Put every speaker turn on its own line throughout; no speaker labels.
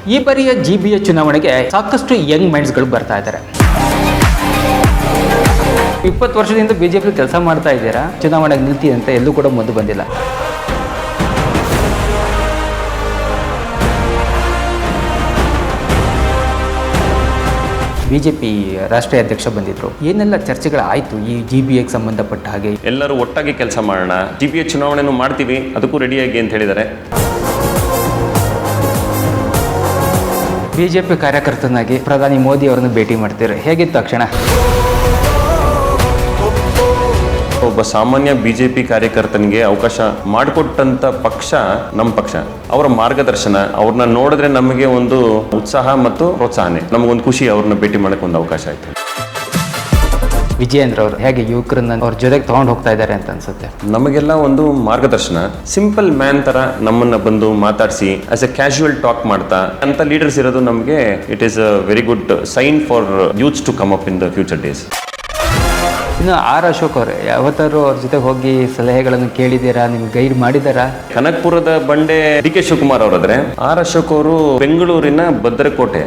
ಈ ಬಾರಿಯ GBA ಚುನಾವಣೆಗೆ ಸಾಕಷ್ಟು ಯಂಗ್ ಮೈಂಡ್ಸ್ಗಳು ಬರ್ತಾ ಇದ್ದಾರೆ. 20 ವರ್ಷದಿಂದ ಬಿಜೆಪಿ ಕೆಲಸ ಮಾಡ್ತಾ ಇದ್ದೀರಾ, ಚುನಾವಣೆಗೆ ನಿಲ್ತಿ ಅಂತ ಎಲ್ಲೂ ಕೂಡ ಮುಂದೆ ಬಂದಿಲ್ಲ. ಬಿಜೆಪಿ ರಾಷ್ಟ್ರೀಯ ಅಧ್ಯಕ್ಷ ಬಂದಿದ್ರು, ಏನೆಲ್ಲ ಚರ್ಚೆಗಳಾಯಿತು ಈ GBAಗೆ ಸಂಬಂಧಪಟ್ಟ ಹಾಗೆ?
ಎಲ್ಲರೂ ಒಟ್ಟಾಗಿ ಕೆಲಸ ಮಾಡೋಣ, GBA ಚುನಾವಣೆನೂ ಮಾಡ್ತೀವಿ, ಅದಕ್ಕೂ ರೆಡಿಯಾಗಿ ಅಂತ ಹೇಳಿದ್ದಾರೆ.
ಬಿಜೆಪಿ ಕಾರ್ಯಕರ್ತನಾಗಿ ಪ್ರಧಾನಿ ಮೋದಿ ಅವರನ್ನು ಭೇಟಿ ಮಾಡ್ತೀರಿ, ಹೇಗಿತ್ತು ಆ ಕ್ಷಣ?
ಒಬ್ಬ ಸಾಮಾನ್ಯ ಬಿಜೆಪಿ ಕಾರ್ಯಕರ್ತನಿಗೆ ಅವಕಾಶ ಮಾಡಿಕೊಟ್ಟಂತ ಪಕ್ಷ ನಮ್ಮ ಪಕ್ಷ. ಅವರ ಮಾರ್ಗದರ್ಶನ, ಅವ್ರನ್ನ ನೋಡಿದ್ರೆ ನಮಗೆ ಒಂದು ಉತ್ಸಾಹ ಮತ್ತು ಪ್ರೋತ್ಸಾಹನೆ, ನಮಗೊಂದು ಖುಷಿ ಅವ್ರನ್ನ ಭೇಟಿ ಮಾಡಕ್ಕೆ ಒಂದು ಅವಕಾಶ ಆಯಿತು.
ವಿಜಯೇಂದ್ರ ಅವರು ಹೇಗೆ ಯುವಕರನ್ನ ಅವ್ರ ಜೊತೆಗೆ ತಗೊಂಡು ಹೋಗ್ತಾ ಇದ್ದಾರೆ ಅಂತ ಅನ್ಸುತ್ತೆ?
ನಮಗೆಲ್ಲ ಒಂದು ಮಾರ್ಗದರ್ಶನ, ಸಿಂಪಲ್ ಮ್ಯಾನ್ ತರ ನಮ್ಮನ್ನ ಬಂದು ಮಾತಾಡಿಸಿ ಆಸ್ ಎ ಕ್ಯಾಶುವಲ್ ಟಾಕ್ ಮಾಡ್ತಾ ಅಂತ ಲೀಡರ್ಸ್ ಇರೋದು ನಮಗೆ it is a very good sign for youths to come up in the future days.
ಇನ್ನು ಆರ್ ಅಶೋಕ್ ಅವರು ಯಾವತ್ತಾರು ಅವ್ರ ಜೊತೆ ಹೋಗಿ ಸಲಹೆಗಳನ್ನು ಕೇಳಿದ್ದೀರಾ, ನಿಮ್ಗೆ ಗೈಡ್ ಮಾಡಿದಾರಾ?
ಕನಕಪುರದ ಬಂಡೆ DK ಶಿವಕುಮಾರ್ ಅವರಾದ್ರೆ, ಆರ್ ಅಶೋಕ್ ಅವರು ಬೆಂಗಳೂರಿನ ಭದ್ರಕೋಟೆ.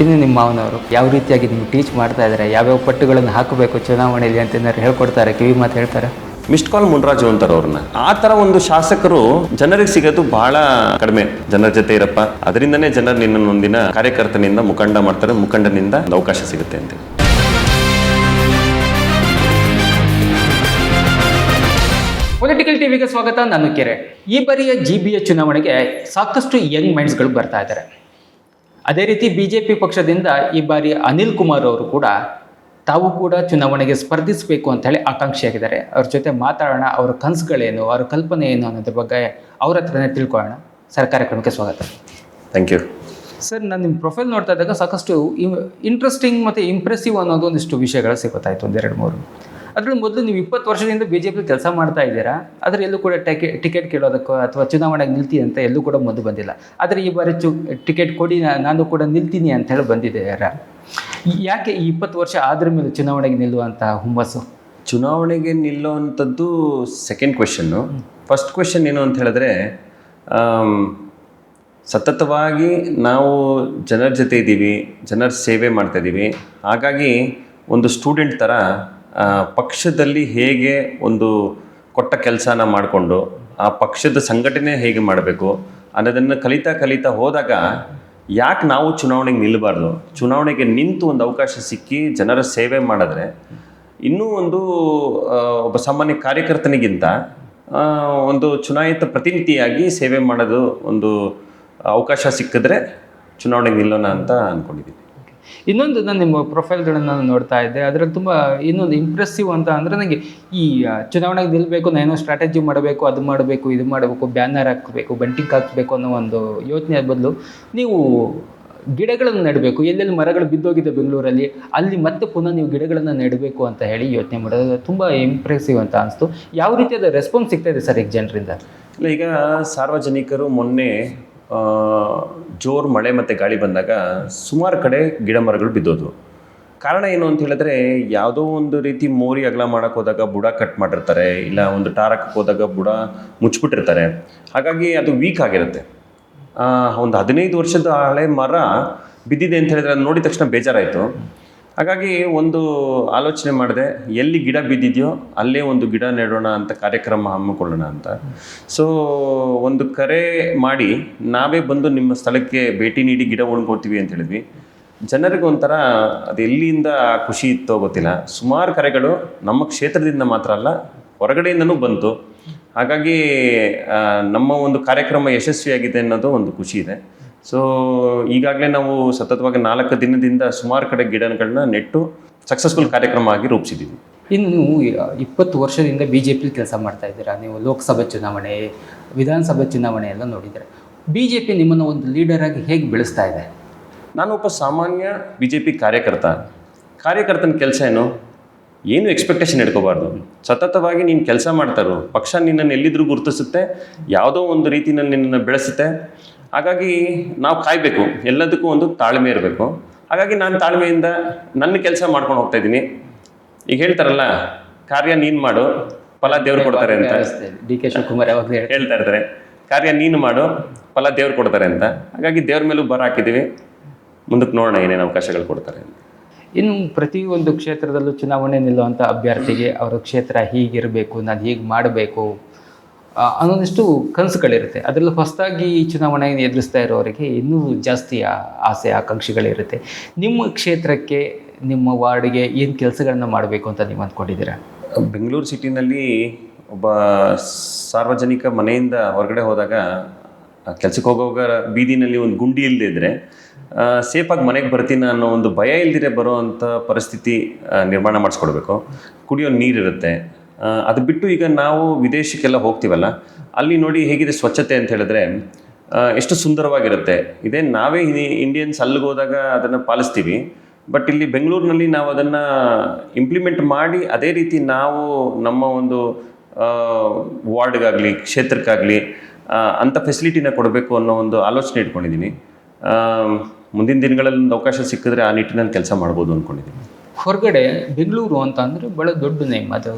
ಇನ್ನು ನಿಮ್ಮ ಮಾವನವರು ಯಾವ ರೀತಿಯಾಗಿ ನಿಮ್ಗೆ ಟೀಚ್ ಮಾಡ್ತಾ ಇದ್ದಾರೆ, ಯಾವ್ಯಾವ ಪಟ್ಟುಗಳನ್ನು ಹಾಕಬೇಕು ಚುನಾವಣೆಯಲ್ಲಿ ಅಂತ ಏನಾದ್ರು ಹೇಳ್ಕೊಡ್ತಾರೆ, ಕಿವಿ ಮಾತು ಹೇಳ್ತಾರೆ?
ಮಿಸ್ಡ್ ಕಾಲ್ ಮುನ್ರಾಜು ಅಂತಾರೆ ಅವ್ರನ್ನ. ಆ ತರ ಒಂದು ಶಾಸಕರು ಜನರಿಗೆ ಸಿಗೋದು ಬಹಳ ಕಡಿಮೆ. ಜನರ ಜೊತೆ ಇರಪ್ಪ, ಅದರಿಂದನೇ ಜನರು ನಿನ್ನ ಒಂದಿನ ಕಾರ್ಯಕರ್ತನಿಂದ ಮುಖಂಡ ಮಾಡ್ತಾರೆ, ಮುಖಂಡನಿಂದ ಅವಕಾಶ ಸಿಗುತ್ತೆ ಅಂತ.
ಪೊಲಿಟಿಕಲ್ ಟಿವಿಗೆ ಸ್ವಾಗತ, ನಾನು ಕೆರೆ. ಈ ಬಾರಿಯ GBA ಚುನಾವಣೆಗೆ ಸಾಕಷ್ಟು ಯಂಗ್ ಮೈಂಡ್ಸ್ಗಳು ಬರ್ತಾ ಇದ್ದಾರೆ. ಅದೇ ರೀತಿ ಬಿಜೆಪಿ ಪಕ್ಷದಿಂದ ಈ ಬಾರಿ ಅನಿಲ್ ಕುಮಾರ್ ಅವರು ಕೂಡ ತಾವು ಕೂಡ ಚುನಾವಣೆಗೆ ಸ್ಪರ್ಧಿಸಬೇಕು ಅಂತ ಹೇಳಿ ಆಕಾಂಕ್ಷಿಯಾಗಿದ್ದಾರೆ. ಅವ್ರ ಜೊತೆ ಮಾತಾಡೋಣ, ಅವರ ಕನಸುಗಳೇನು, ಅವರ ಕಲ್ಪನೆ ಏನು ಅನ್ನೋದ್ರ ಬಗ್ಗೆ ಅವ್ರ ಹತ್ರನೇ ತಿಳ್ಕೊಳ್ಳೋಣ. ಸರ್, ಕಾರ್ಯಕ್ರಮಕ್ಕೆ ಸ್ವಾಗತ.
Thank you
sir. ನಾನು ನಿಮ್ಮ ಪ್ರೊಫೈಲ್ ನೋಡ್ತಾ ಇದ್ದಾಗ ಸಾಕಷ್ಟು ಇಂಟ್ರೆಸ್ಟಿಂಗ್ ಮತ್ತು ಇಂಪ್ರೆಸಿವ್ ಅನ್ನೋದು ಒಂದಿಷ್ಟು ವಿಷಯಗಳು ಸಿಗುತ್ತಾಯಿತು, 1-2-3. ಅದರಲ್ಲಿ ಮೊದಲು ನೀವು 20 ವರ್ಷದಿಂದ ಬಿಜೆಪಿ ಕೆಲಸ ಮಾಡ್ತಾ ಇದ್ದೀರಾ, ಆದರೆ ಎಲ್ಲೂ ಕೂಡ ಟಿಕೆಟ್ ಕೇಳೋದಕ್ಕೋ ಅಥವಾ ಚುನಾವಣೆಗೆ ನಿಲ್ತಿ ಅಂತ ಎಲ್ಲೂ ಕೂಡ ಮುಂದೆ ಬಂದಿಲ್ಲ. ಆದರೆ ಈ ಬಾರಿ ಟಿಕೆಟ್ ಕೊಡಿ, ನಾನು ಕೂಡ ನಿಲ್ತೀನಿ ಅಂತ ಹೇಳಿ ಬಂದಿದ್ದೀರಾ. ಯಾಕೆ ಈ 20 ವರ್ಷ ಆದ್ರ ಮೇಲೆ ಚುನಾವಣೆಗೆ ನಿಲ್ಲುವಂಥ ಹುಮ್ಮಸ್ಸು?
ಚುನಾವಣೆಗೆ ನಿಲ್ಲುವಂಥದ್ದು ಸೆಕೆಂಡ್ ಕ್ವೆಶನ್ನು. ಫಸ್ಟ್ ಕ್ವೆಶನ್ ಏನು ಅಂತ ಹೇಳಿದ್ರೆ, ಸತತವಾಗಿ ನಾವು ಜನರ ಜೊತೆ ಇದ್ದೀವಿ, ಜನರ ಸೇವೆ ಮಾಡ್ತಾಯಿದ್ದೀವಿ. ಹಾಗಾಗಿ ಒಂದು ಸ್ಟೂಡೆಂಟ್ ಥರ ಪಕ್ಷದಲ್ಲಿ ಹೇಗೆ ಒಂದು ಕೊಟ್ಟ ಕೆಲಸನ ಮಾಡಿಕೊಂಡು ಆ ಪಕ್ಷದ ಸಂಘಟನೆ ಹೇಗೆ ಮಾಡಬೇಕು ಅನ್ನೋದನ್ನು ಕಲಿತಾ ಹೋದಾಗ ಯಾಕೆ ನಾವು ಚುನಾವಣೆಗೆ ನಿಲ್ಲಬಾರ್ದು, ಚುನಾವಣೆಗೆ ನಿಂತು ಒಂದು ಅವಕಾಶ ಸಿಕ್ಕಿ ಜನರ ಸೇವೆ ಮಾಡಿದ್ರೆ ಇನ್ನೂ ಒಂದು ಒಬ್ಬ ಸಾಮಾನ್ಯ ಕಾರ್ಯಕರ್ತನಿಗಿಂತ ಒಂದು ಚುನಾಯಿತ ಪ್ರತಿನಿಧಿಯಾಗಿ ಸೇವೆ ಮಾಡೋದು ಒಂದು ಅವಕಾಶ ಸಿಕ್ಕಿದ್ರೆ ಚುನಾವಣೆಗೆ ನಿಲ್ಲೋಣ ಅಂತ ಅಂದ್ಕೊಂಡಿದ್ದೀನಿ.
ಇನ್ನೊಂದು, ನಾನು ನಿಮ್ಮ ಪ್ರೊಫೈಲ್ಗಳನ್ನು ನೋಡ್ತಾ ಇದ್ದೆ, ಅದರಲ್ಲಿ ತುಂಬ ಇನ್ನೊಂದು ಇಂಪ್ರೆಸಿವ್ ಅಂತ ಅಂದರೆ ನನಗೆ ಈ ಚುನಾವಣೆಗೆ ನಿಲ್ಲಬೇಕು, ನಾನೇನೋ ಸ್ಟ್ರಾಟಜಿ ಮಾಡಬೇಕು, ಅದು ಮಾಡಬೇಕು, ಇದು ಮಾಡಬೇಕು, ಬ್ಯಾನರ್ ಹಾಕಬೇಕು, ಬಂಟಿಂಗ್ ಹಾಕಬೇಕು ಅನ್ನೋ ಒಂದು ಯೋಚನೆ ಬದಲು ನೀವು ಗಿಡಗಳನ್ನು ನೆಡಬೇಕು, ಎಲ್ಲೆಲ್ಲಿ ಮರಗಳು ಬಿದ್ದೋಗಿದೆ ಬೆಂಗಳೂರಲ್ಲಿ, ಅಲ್ಲಿ ಮತ್ತೆ ಪುನಃ ನೀವು ಗಿಡಗಳನ್ನು ನೆಡಬೇಕು ಅಂತ ಹೇಳಿ ಯೋಚನೆ ಮಾಡೋದು ತುಂಬ ಇಂಪ್ರೆಸಿವ್ ಅಂತ ಅನಿಸ್ತು. ಯಾವ ರೀತಿಯಾದ ರೆಸ್ಪಾನ್ಸ್ ಸಿಗ್ತಾ ಇದೆ ಸರ್ ಈಗ ಜನರಿಂದ?
ಇಲ್ಲ, ಈಗ ಸಾರ್ವಜನಿಕರು ಮೊನ್ನೆ ಜೋರು ಮಳೆ ಮತ್ತು ಗಾಳಿ ಬಂದಾಗ ಸುಮಾರು ಕಡೆ ಗಿಡ ಮರಗಳು ಬಿದ್ದೋದು. ಕಾರಣ ಏನು ಅಂತ ಹೇಳಿದ್ರೆ, ಯಾವುದೋ ಒಂದು ರೀತಿ ಮೋರಿ ಅಗಲ ಮಾಡೋಕ್ಕೆ ಹೋದಾಗ ಬುಡ ಕಟ್ ಮಾಡಿರ್ತಾರೆ, ಇಲ್ಲ ಒಂದು ಟಾರಕ್ಕೆ ಹೋದಾಗ ಬುಡ ಮುಚ್ಚಿಬಿಟ್ಟಿರ್ತಾರೆ. ಹಾಗಾಗಿ ಅದು ವೀಕ್ ಆಗಿರುತ್ತೆ. ಒಂದು 15 ವರ್ಷದ ಹಳೆ ಮರ ಬಿದ್ದಿದೆ ಅಂತ ಹೇಳಿದ್ರೆ ಅದು ನೋಡಿದ ತಕ್ಷಣ ಬೇಜಾರಾಯಿತು. ಹಾಗಾಗಿ ಒಂದು ಆಲೋಚನೆ ಮಾಡಿದೆ, ಎಲ್ಲಿ ಗಿಡ ಬಿದ್ದಿದೆಯೋ ಅಲ್ಲೇ ಒಂದು ಗಿಡ ನೆಡೋಣ ಅಂತ ಕಾರ್ಯಕ್ರಮ ಹಮ್ಮಿಕೊಳ್ಳೋಣ ಅಂತ. ಸೊ ಒಂದು ಕರೆ ಮಾಡಿ ನಾವೇ ಬಂದು ನಿಮ್ಮ ಸ್ಥಳಕ್ಕೆ ಭೇಟಿ ನೀಡಿ ಗಿಡ ಉಳ್ಕೊಡ್ತೀವಿ ಅಂತ ಹೇಳಿದ್ವಿ. ಜನರಿಗೆ ಒಂಥರ ಅದು ಎಲ್ಲಿಂದ ಖುಷಿ ಇತ್ತೋ ಗೊತ್ತಿಲ್ಲ. ಸುಮಾರು ಕರೆಗಳು ನಮ್ಮ ಕ್ಷೇತ್ರದಿಂದ ಮಾತ್ರ ಅಲ್ಲ, ಹೊರಗಡೆಯಿಂದನೂ ಬಂತು. ಹಾಗಾಗಿ ನಮ್ಮ ಒಂದು ಕಾರ್ಯಕ್ರಮ ಯಶಸ್ವಿಯಾಗಿದೆ ಅನ್ನೋದು ಒಂದು ಖುಷಿ ಇದೆ. ಸೊ ಈಗಾಗಲೇ ನಾವು ಸತತವಾಗಿ 4 ದಿನದಿಂದ ಸುಮಾರು ಕಡೆ ಗಿಡಗಳನ್ನ ನೆಟ್ಟು ಸಕ್ಸಸ್ಫುಲ್ ಕಾರ್ಯಕ್ರಮ ಆಗಿ ರೂಪಿಸಿದ್ದೀವಿ.
ಇನ್ನು ನೀವು 20 ವರ್ಷದಿಂದ BJP ಕೆಲಸ ಮಾಡ್ತಾ ಇದ್ದೀರಾ. ನೀವು ಲೋಕಸಭೆ ಚುನಾವಣೆ, ವಿಧಾನಸಭೆ ಚುನಾವಣೆ ಎಲ್ಲ ನೋಡಿದರೆ BJP ನಿಮ್ಮನ್ನು ಒಂದು ಲೀಡರ್ ಆಗಿ ಹೇಗೆ ಬೆಳೆಸ್ತಾ ಇದೆ?
ನಾನು ಒಬ್ಬ ಸಾಮಾನ್ಯ BJP ಕಾರ್ಯಕರ್ತನ ಕೆಲಸ ಏನು ಎಕ್ಸ್ಪೆಕ್ಟೇಷನ್ ಇಟ್ಕೋಬಾರ್ದು. ಸತತವಾಗಿ ನೀನು ಕೆಲಸ ಮಾಡ್ತಾರೋ ಪಕ್ಷ ನಿನ್ನನ್ನು ಎಲ್ಲಿದ್ರೂ ಗುರುತಿಸುತ್ತೆ, ಯಾವುದೋ ಒಂದು ರೀತಿಯಲ್ಲಿ ನಿನ್ನನ್ನು ಬೆಳೆಸುತ್ತೆ. ಹಾಗಾಗಿ ನಾವು ಕಾಯಬೇಕು, ಎಲ್ಲದಕ್ಕೂ ಒಂದು ತಾಳ್ಮೆ ಇರಬೇಕು. ಹಾಗಾಗಿ ನಾನು ತಾಳ್ಮೆಯಿಂದ ನನ್ನ ಕೆಲಸ ಮಾಡ್ಕೊಂಡು ಹೋಗ್ತಾ ಇದ್ದೀನಿ. ಈಗ ಹೇಳ್ತಾರಲ್ಲ, ಕಾರ್ಯ ನೀನು ಮಾಡು, ಫಲ ದೇವ್ರು ಕೊಡ್ತಾರೆ ಅಂತ
DK ಶಿವಕುಮಾರ್ ಯಾವಾಗಲೂ
ಹೇಳ್ತಾ ಇರ್ತಾರೆ. ಕಾರ್ಯ ನೀನು ಮಾಡು, ಫಲ ದೇವ್ರು ಕೊಡ್ತಾರೆ ಅಂತ. ಹಾಗಾಗಿ ದೇವ್ರ ಮೇಲೂ ಬರ ಹಾಕಿದ್ದೀವಿ, ಮುಂದಕ್ಕೆ ನೋಡೋಣ ಏನೇನು ಅವಕಾಶಗಳು ಕೊಡ್ತಾರೆ ಅಂತ.
ಇನ್ನು ಪ್ರತಿಯೊಂದು ಕ್ಷೇತ್ರದಲ್ಲೂ ಚುನಾವಣೆ ನಿಲ್ಲುವಂಥ ಅಭ್ಯರ್ಥಿಗೆ ಅವರ ಕ್ಷೇತ್ರ ಹೀಗಿರಬೇಕು, ನಾನು ಹೀಗೆ ಮಾಡಬೇಕು ಅನ್ನೋದಿಷ್ಟು ಕನಸುಗಳಿರುತ್ತೆ. ಅದರಲ್ಲೂ ಹೊಸದಾಗಿ ಈ ಚುನಾವಣೆ ಎದುರಿಸ್ತಾ ಇರೋರಿಗೆ ಇನ್ನೂ ಜಾಸ್ತಿ ಆಸೆ ಆಕಾಂಕ್ಷೆಗಳಿರುತ್ತೆ. ನಿಮ್ಮ ಕ್ಷೇತ್ರಕ್ಕೆ, ನಿಮ್ಮ ವಾರ್ಡ್ಗೆ ಏನು ಕೆಲಸಗಳನ್ನ ಮಾಡಬೇಕು ಅಂತ ನೀವು ಅಂದ್ಕೊಂಡಿದ್ದೀರಾ?
ಬೆಂಗಳೂರು ಸಿಟಿನಲ್ಲಿ ಒಬ್ಬ ಸಾರ್ವಜನಿಕ ಮನೆಯಿಂದ ಹೊರಗಡೆ ಹೋದಾಗ ಕೆಲಸಕ್ಕೆ ಹೋಗೋವಾಗ ಬೀದಿನಲ್ಲಿ ಒಂದು ಗುಂಡಿ ಇಲ್ಲದೆ ಇದ್ದರೆ ಸೇಫಾಗಿ ಮನೆಗೆ ಬರ್ತೀನಿ ಅನ್ನೋ ಒಂದು ಭಯ ಇಲ್ದಿರೆ ಬರೋ ಅಂಥ ಪರಿಸ್ಥಿತಿ ನಿರ್ಮಾಣ ಮಾಡಿಸ್ಕೊಡ್ಬೇಕು. ಕುಡಿಯೋ ನೀರಿರುತ್ತೆ. ಅದು ಬಿಟ್ಟು ಈಗ ನಾವು ವಿದೇಶಕ್ಕೆಲ್ಲ ಹೋಗ್ತೀವಲ್ಲ, ಅಲ್ಲಿ ನೋಡಿ ಹೇಗಿದೆ ಸ್ವಚ್ಛತೆ ಅಂತ ಹೇಳಿದ್ರೆ ಎಷ್ಟು ಸುಂದರವಾಗಿರುತ್ತೆ. ಇದೇ ನಾವೇ ಇಂಡಿಯನ್ಸ್ ಅಲ್ಲಿಗೆ ಹೋದಾಗ ಅದನ್ನು ಪಾಲಿಸ್ತೀವಿ, ಬಟ್ ಇಲ್ಲಿ ಬೆಂಗಳೂರಿನಲ್ಲಿ ನಾವು ಅದನ್ನು ಇಂಪ್ಲಿಮೆಂಟ್ ಮಾಡಿ ಅದೇ ರೀತಿ ನಾವು ನಮ್ಮ ಒಂದು ವಾರ್ಡ್ಗಾಗಲಿ ಕ್ಷೇತ್ರಕ್ಕಾಗಲಿ ಅಂಥ ಫೆಸಿಲಿಟಿನ ಕೊಡಬೇಕು ಅನ್ನೋ ಒಂದು ಆಲೋಚನೆ ಇಟ್ಕೊಂಡಿದ್ದೀನಿ. ಮುಂದಿನ ದಿನಗಳಲ್ಲಿ ಒಂದು ಅವಕಾಶ ಸಿಕ್ಕಿದ್ರೆ ಆ ನಿಟ್ಟಿನಲ್ಲಿ ಕೆಲಸ ಮಾಡ್ಬೋದು ಅಂದ್ಕೊಂಡಿದ್ದೀನಿ.
ಹೊರಗಡೆ ಬೆಂಗಳೂರು ಅಂತ ಅಂದರೆ ಭಾಳ ದೊಡ್ಡ ನೇಮ್. ಅದು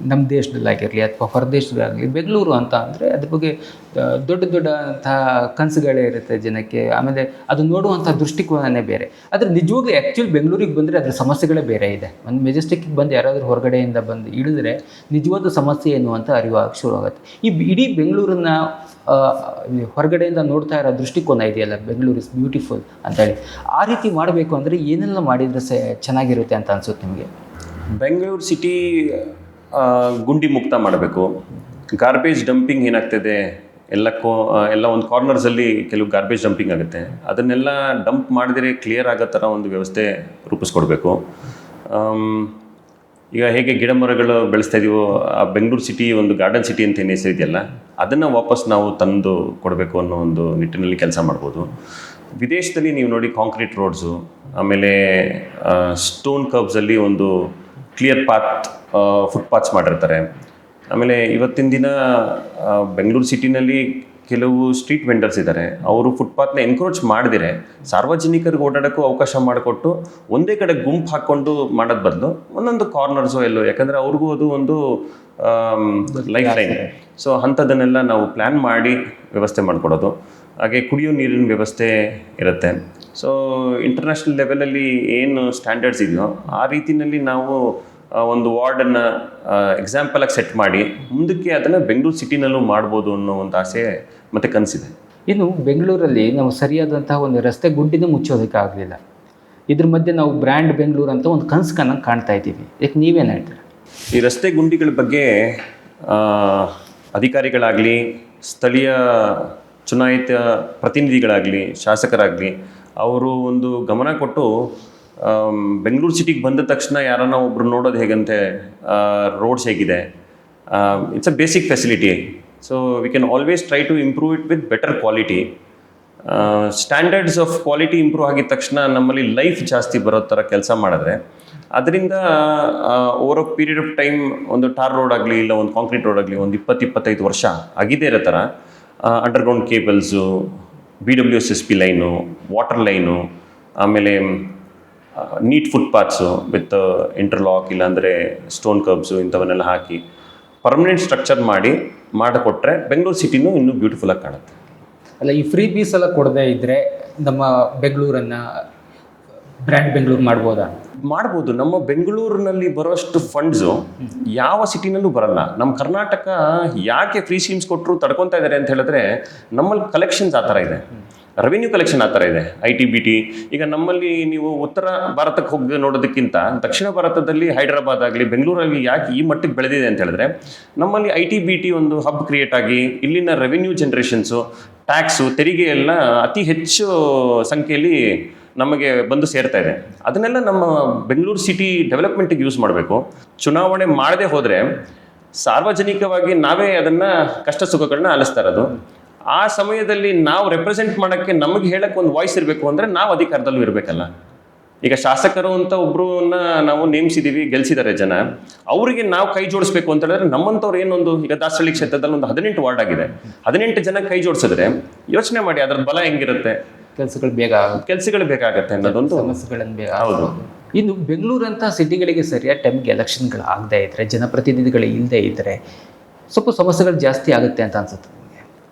ನಮ್ಮ ದೇಶದಲ್ಲಾಗಿರಲಿ ಅಥವಾ ಹೊರದೇಶದಾಗಲಿ ಬೆಂಗಳೂರು ಅಂತ ಅಂದರೆ ಅದ್ರ ಬಗ್ಗೆ ದೊಡ್ಡ ದೊಡ್ಡಂಥ ಕನಸುಗಳೇ ಇರುತ್ತೆ ಜನಕ್ಕೆ. ಆಮೇಲೆ ಅದು ನೋಡುವಂಥ ದೃಷ್ಟಿಕೋನನೇ ಬೇರೆ. ಆದರೆ ನಿಜವಾಗ್ಲೂ ಆ್ಯಕ್ಚುಲಿ ಬೆಂಗಳೂರಿಗೆ ಬಂದರೆ ಅದ್ರ ಸಮಸ್ಯೆಗಳೇ ಬೇರೆ ಇದೆ. ಒಂದು ಮೆಜೆಸ್ಟಿಕ್ಕಿಗೆ ಬಂದು ಯಾರಾದರೂ ಹೊರಗಡೆಯಿಂದ ಬಂದು ಇಳಿದ್ರೆ ನಿಜವಾದ ಸಮಸ್ಯೆ ಏನು ಅಂತ ಅರಿವಾಗಿ ಶುರು ಆಗುತ್ತೆ. ಈ ಇಡೀ ಬೆಂಗಳೂರನ್ನ ಹೊರಗಡೆಯಿಂದ ನೋಡ್ತಾ ಇರೋ ದೃಷ್ಟಿಕೋನ ಇದೆಯಲ್ಲ, ಬೆಂಗಳೂರು ಇಸ್ ಬ್ಯೂಟಿಫುಲ್ ಅಂತೇಳಿ, ಆ ರೀತಿ ಮಾಡಬೇಕು ಅಂದರೆ ಏನೆಲ್ಲ ಮಾಡಿದರೆ ಚೆನ್ನಾಗಿರುತ್ತೆ ಅಂತ ಅನ್ಸುತ್ತೆ ನಿಮಗೆ?
ಬೆಂಗಳೂರು ಸಿಟಿ ಗುಂಡಿ ಮುಕ್ತ ಮಾಡಬೇಕು. ಗಾರ್ಬೇಜ್ ಡಂಪಿಂಗ್ ಏನಾಗ್ತದೆ ಎಲ್ಲ ಒಂದು ಕಾರ್ನರ್ಸಲ್ಲಿ ಕೆಲವು ಗಾರ್ಬೇಜ್ ಡಂಪಿಂಗ್ ಆಗುತ್ತೆ, ಅದನ್ನೆಲ್ಲ ಡಂಪ್ ಮಾಡಿದರೆ ಕ್ಲಿಯರ್ ಆಗೋ ಥರ ಒಂದು ವ್ಯವಸ್ಥೆ ರೂಪಿಸ್ಕೊಡ್ಬೇಕು. ಈಗ ಹೇಗೆ ಗಿಡ ಮರಗಳು ಬೆಳೆಸ್ತಾ ಇದೀವೋ ಆ ಬೆಂಗಳೂರು ಸಿಟಿ ಒಂದು ಗಾರ್ಡನ್ ಸಿಟಿ ಅಂತ ಏನು ಹೆಸರಿದೆಯಲ್ಲ, ಅದನ್ನು ವಾಪಸ್ ನಾವು ತಂದು ಕೊಡಬೇಕು ಅನ್ನೋ ಒಂದು ನಿಟ್ಟಿನಲ್ಲಿ ಕೆಲಸ ಮಾಡ್ಬೋದು. ವಿದೇಶದಲ್ಲಿ ನೀವು ನೋಡಿ ಕಾಂಕ್ರೀಟ್ ರೋಡ್ಸು, ಆಮೇಲೆ ಸ್ಟೋನ್ ಕರ್ಬ್ಸಲ್ಲಿ ಒಂದು ಕ್ಲಿಯರ್ ಫುಟ್ಪಾತ್ಸ್ ಮಾಡಿರ್ತಾರೆ. ಆಮೇಲೆ ಇವತ್ತಿನ ದಿನ ಬೆಂಗಳೂರು ಸಿಟಿನಲ್ಲಿ ಕೆಲವು ಸ್ಟ್ರೀಟ್ ವೆಂಡರ್ಸ್ ಇದ್ದಾರೆ, ಅವರು ಫುಟ್ಪಾತ್ನ ಎನ್ಕ್ರೋಚ್ ಮಾಡಿದರೆ ಸಾರ್ವಜನಿಕರಿಗೆ ಓಡಾಡೋಕ್ಕೂ ಅವಕಾಶ ಮಾಡಿಕೊಟ್ಟು ಒಂದೇ ಕಡೆ ಗುಂಪು ಹಾಕ್ಕೊಂಡು ಮಾಡೋದು ಬದಲು ಒಂದೊಂದು ಕಾರ್ನರ್ಸು ಎಲ್ಲೋ, ಯಾಕಂದರೆ ಅವ್ರಿಗೂ ಅದು ಒಂದು ಲೈಫ್ ಲೈನ್. ಸೊ ಅಂಥದ್ದನ್ನೆಲ್ಲ ನಾವು ಪ್ಲ್ಯಾನ್ ಮಾಡಿ ವ್ಯವಸ್ಥೆ ಮಾಡಿಕೊಡೋದು. ಹಾಗೆ ಕುಡಿಯೋ ನೀರಿನ ವ್ಯವಸ್ಥೆ ಇರುತ್ತೆ. ಸೊ ಇಂಟರ್ನ್ಯಾಷನಲ್ ಲೆವೆಲಲ್ಲಿ ಏನು ಸ್ಟ್ಯಾಂಡರ್ಡ್ಸ್ ಇದೆಯೋ ಆ ರೀತಿಯಲ್ಲಿ ನಾವು ಒಂದು ವಾರ್ಡನ್ನು ಎಕ್ಸಾಂಪಲಾಗಿ ಸೆಟ್ ಮಾಡಿ ಮುಂದಕ್ಕೆ ಅದನ್ನು ಬೆಂಗಳೂರು ಸಿಟಿನಲ್ಲೂ ಮಾಡ್ಬೋದು ಅನ್ನೋ ಒಂದು ಆಸೆ ಮತ್ತು ಕನಸಿದೆ.
ಇನ್ನು ಬೆಂಗಳೂರಲ್ಲಿ ನಾವು ಸರಿಯಾದಂತಹ ಒಂದು ರಸ್ತೆ ಗುಡ್ಡಿನ ಮುಚ್ಚೋದಕ್ಕೆ ಆಗಲಿಲ್ಲ. ಇದ್ರ ಮಧ್ಯೆ ನಾವು ಬ್ರ್ಯಾಂಡ್ ಬೆಂಗಳೂರು ಅಂತ ಒಂದು ಕನಸು ಕಾಣ್ತಾ ಇದ್ದೀವಿ. ಇದಕ್ಕೆ ನೀವೇನು ಹೇಳ್ತೀರಾ?
ಈ ರಸ್ತೆ ಗುಂಡಿಗಳ ಬಗ್ಗೆ ಅಧಿಕಾರಿಗಳಾಗಲಿ, ಸ್ಥಳೀಯ ಚುನಾಯಿತ ಪ್ರತಿನಿಧಿಗಳಾಗಲಿ, ಶಾಸಕರಾಗಲಿ ಅವರು ಒಂದು ಗಮನ ಕೊಟ್ಟು ಬೆಂಗಳೂರು ಸಿಟಿಗೆ ಬಂದ ತಕ್ಷಣ ಯಾರನ್ನ ಒಬ್ರು ನೋಡೋದು ಹೇಗಂತೆ ರೋಡ್ಸ್ ಹೇಗಿದೆ, it's a basic facility. So we can always try to improve it with better quality. Standards of quality improve ಆಗಿದ ತಕ್ಷಣ ನಮ್ಮಲ್ಲಿ ಲೈಫ್ ಜಾಸ್ತಿ ಬರೋ ಥರ ಕೆಲಸ ಮಾಡಿದ್ರೆ ಅದರಿಂದ over a period of time ಒಂದು ಟಾರ್ ರೋಡ್ ಆಗಲಿ ಇಲ್ಲ ಒಂದು ಕಾಂಕ್ರೀಟ್ ರೋಡ್ ಆಗಲಿ ಒಂದು 20-25 ವರ್ಷ ಆಗಿದೇ ಇರೋ ಥರ underground cables, BWSSP line, water line, ಆಮೇಲೆ ನೀಟ್ ಫುಟ್ಪಾತ್ಸು ವಿತ್ ಇಂಟರ್ಲಾಕ್ ಇಲ್ಲಾಂದರೆ ಸ್ಟೋನ್ ಕರ್ಬ್ಸು ಇಂಥವನ್ನೆಲ್ಲ ಹಾಕಿ ಪರ್ಮನೆಂಟ್ ಸ್ಟ್ರಕ್ಚರ್ ಮಾಡಿಕೊಟ್ರೆ ಬೆಂಗಳೂರು ಸಿಟಿನೂ ಇನ್ನೂ ಬ್ಯೂಟಿಫುಲ್ಲಾಗಿ ಕಾಣುತ್ತೆ.
ಅಲ್ಲ, ಈ ಫ್ರೀ ಬೀಸ್ ಎಲ್ಲ ಕೊಡದೇ ಇದ್ದರೆ ನಮ್ಮ ಬೆಂಗಳೂರನ್ನು ಬ್ರ್ಯಾಂಡ್ ಬೆಂಗಳೂರು ಮಾಡ್ಬೋದು. ನಮ್ಮ ಬೆಂಗಳೂರಿನಲ್ಲಿ ಬರೋಷ್ಟು ಫಂಡ್ಸು ಯಾವ ಸಿಟಿನಲ್ಲೂ ಬರಲ್ಲ. ನಮ್ಮ ಕರ್ನಾಟಕ ಯಾಕೆ ಫ್ರೀ ಸ್ಕೀಮ್ಸ್ ಕೊಟ್ಟರು ತಡ್ಕೊತಾ ಇದ್ದಾರೆ ಅಂತ ಹೇಳಿದ್ರೆ ನಮ್ಮಲ್ಲಿ ಕಲೆಕ್ಷನ್ಸ್ ಆ ಥರ ಇದೆ, ರೆವಿನ್ಯೂ ಕಲೆಕ್ಷನ್ ಆ ಥರ ಇದೆ. IT-BT ಈಗ ನಮ್ಮಲ್ಲಿ ನೀವು ಉತ್ತರ ಭಾರತಕ್ಕೆ ಹೋಗಿ ನೋಡೋದಕ್ಕಿಂತ ದಕ್ಷಿಣ ಭಾರತದಲ್ಲಿ ಹೈದರಾಬಾದ್ ಆಗಲಿ ಬೆಂಗಳೂರಲ್ಲಿ ಯಾಕೆ ಈ ಮಟ್ಟಿಗೆ ಬೆಳೆದಿದೆ ಅಂತ ಹೇಳಿದ್ರೆ ನಮ್ಮಲ್ಲಿ IT-BT ಒಂದು ಹಬ್ ಕ್ರಿಯೇಟ್ ಆಗಿ ಇಲ್ಲಿನ ರೆವಿನ್ಯೂ ಜನ್ರೇಷನ್ಸು, ಟ್ಯಾಕ್ಸು, ತೆರಿಗೆ ಎಲ್ಲ ಅತಿ ಹೆಚ್ಚು ಸಂಖ್ಯೆಯಲ್ಲಿ ನಮಗೆ ಬಂದು ಸೇರ್ತಾ ಇದೆ. ಅದನ್ನೆಲ್ಲ ನಮ್ಮ ಬೆಂಗಳೂರು ಸಿಟಿ ಡೆವಲಪ್ಮೆಂಟಿಗೆ ಯೂಸ್ ಮಾಡಬೇಕು. ಚುನಾವಣೆ ಮಾಡದೆ ಹೋದರೆ ಸಾರ್ವಜನಿಕವಾಗಿ ನಾವೇ ಅದನ್ನು ಕಷ್ಟ ಸುಖಗಳನ್ನ ಆಲಿಸ್ತಾ ಇರೋದು. ಆ ಸಮಯದಲ್ಲಿ ನಾವು ರೆಪ್ರೆಸೆಂಟ್ ಮಾಡೋಕ್ಕೆ ನಮಗೆ ಹೇಳಕ್ಕೆ ಒಂದು ವಾಯ್ಸ್ ಇರಬೇಕು ಅಂದರೆ ನಾವು ಅಧಿಕಾರದಲ್ಲೂ ಇರಬೇಕಲ್ಲ. ಈಗ ಶಾಸಕರು ಅಂತ ಒಬ್ಬರನ್ನ ನಾವು ನೇಮಿಸಿದ್ದೀವಿ, ಗೆಲ್ಸಿದ್ದಾರೆ ಜನ, ಅವರಿಗೆ ನಾವು ಕೈ ಜೋಡಿಸ್ಬೇಕು ಅಂತ ಹೇಳಿದ್ರೆ ನಮ್ಮಂಥವ್ರು ಏನೊಂದು ಈಗ ದಾಸರಳ್ಳಿ ಕ್ಷೇತ್ರದಲ್ಲಿ ಒಂದು 18 ವಾರ್ಡ್ ಆಗಿದೆ, 18 ಜನ ಕೈ ಜೋಡಿಸಿದ್ರೆ ಯೋಚನೆ ಮಾಡಿ ಅದರ ಬಲ ಹೆಂಗಿರುತ್ತೆ. ಕೆಲಸಗಳು ಬೇಕಾಗತ್ತೆ ಅನ್ನೋದೊಂದು ಸಮಸ್ಯೆಗಳನ್ನು ಬೇಗ.
ಹೌದು.
ಇನ್ನು ಬೆಂಗಳೂರಂಥ ಸಿಟಿಗಳಿಗೆ ಸರಿಯಾದ ಟೈಮ್ಗೆ ಎಲೆಕ್ಷನ್ಗಳು ಆಗದೇ ಇದ್ದರೆ, ಜನಪ್ರತಿನಿಧಿಗಳು ಇಲ್ಲದೇ ಇದ್ದರೆ ಸ್ವಲ್ಪ ಸಮಸ್ಯೆಗಳು ಜಾಸ್ತಿ ಆಗುತ್ತೆ ಅಂತ ಅನ್ಸುತ್ತೆ ನಿಮಗೆ?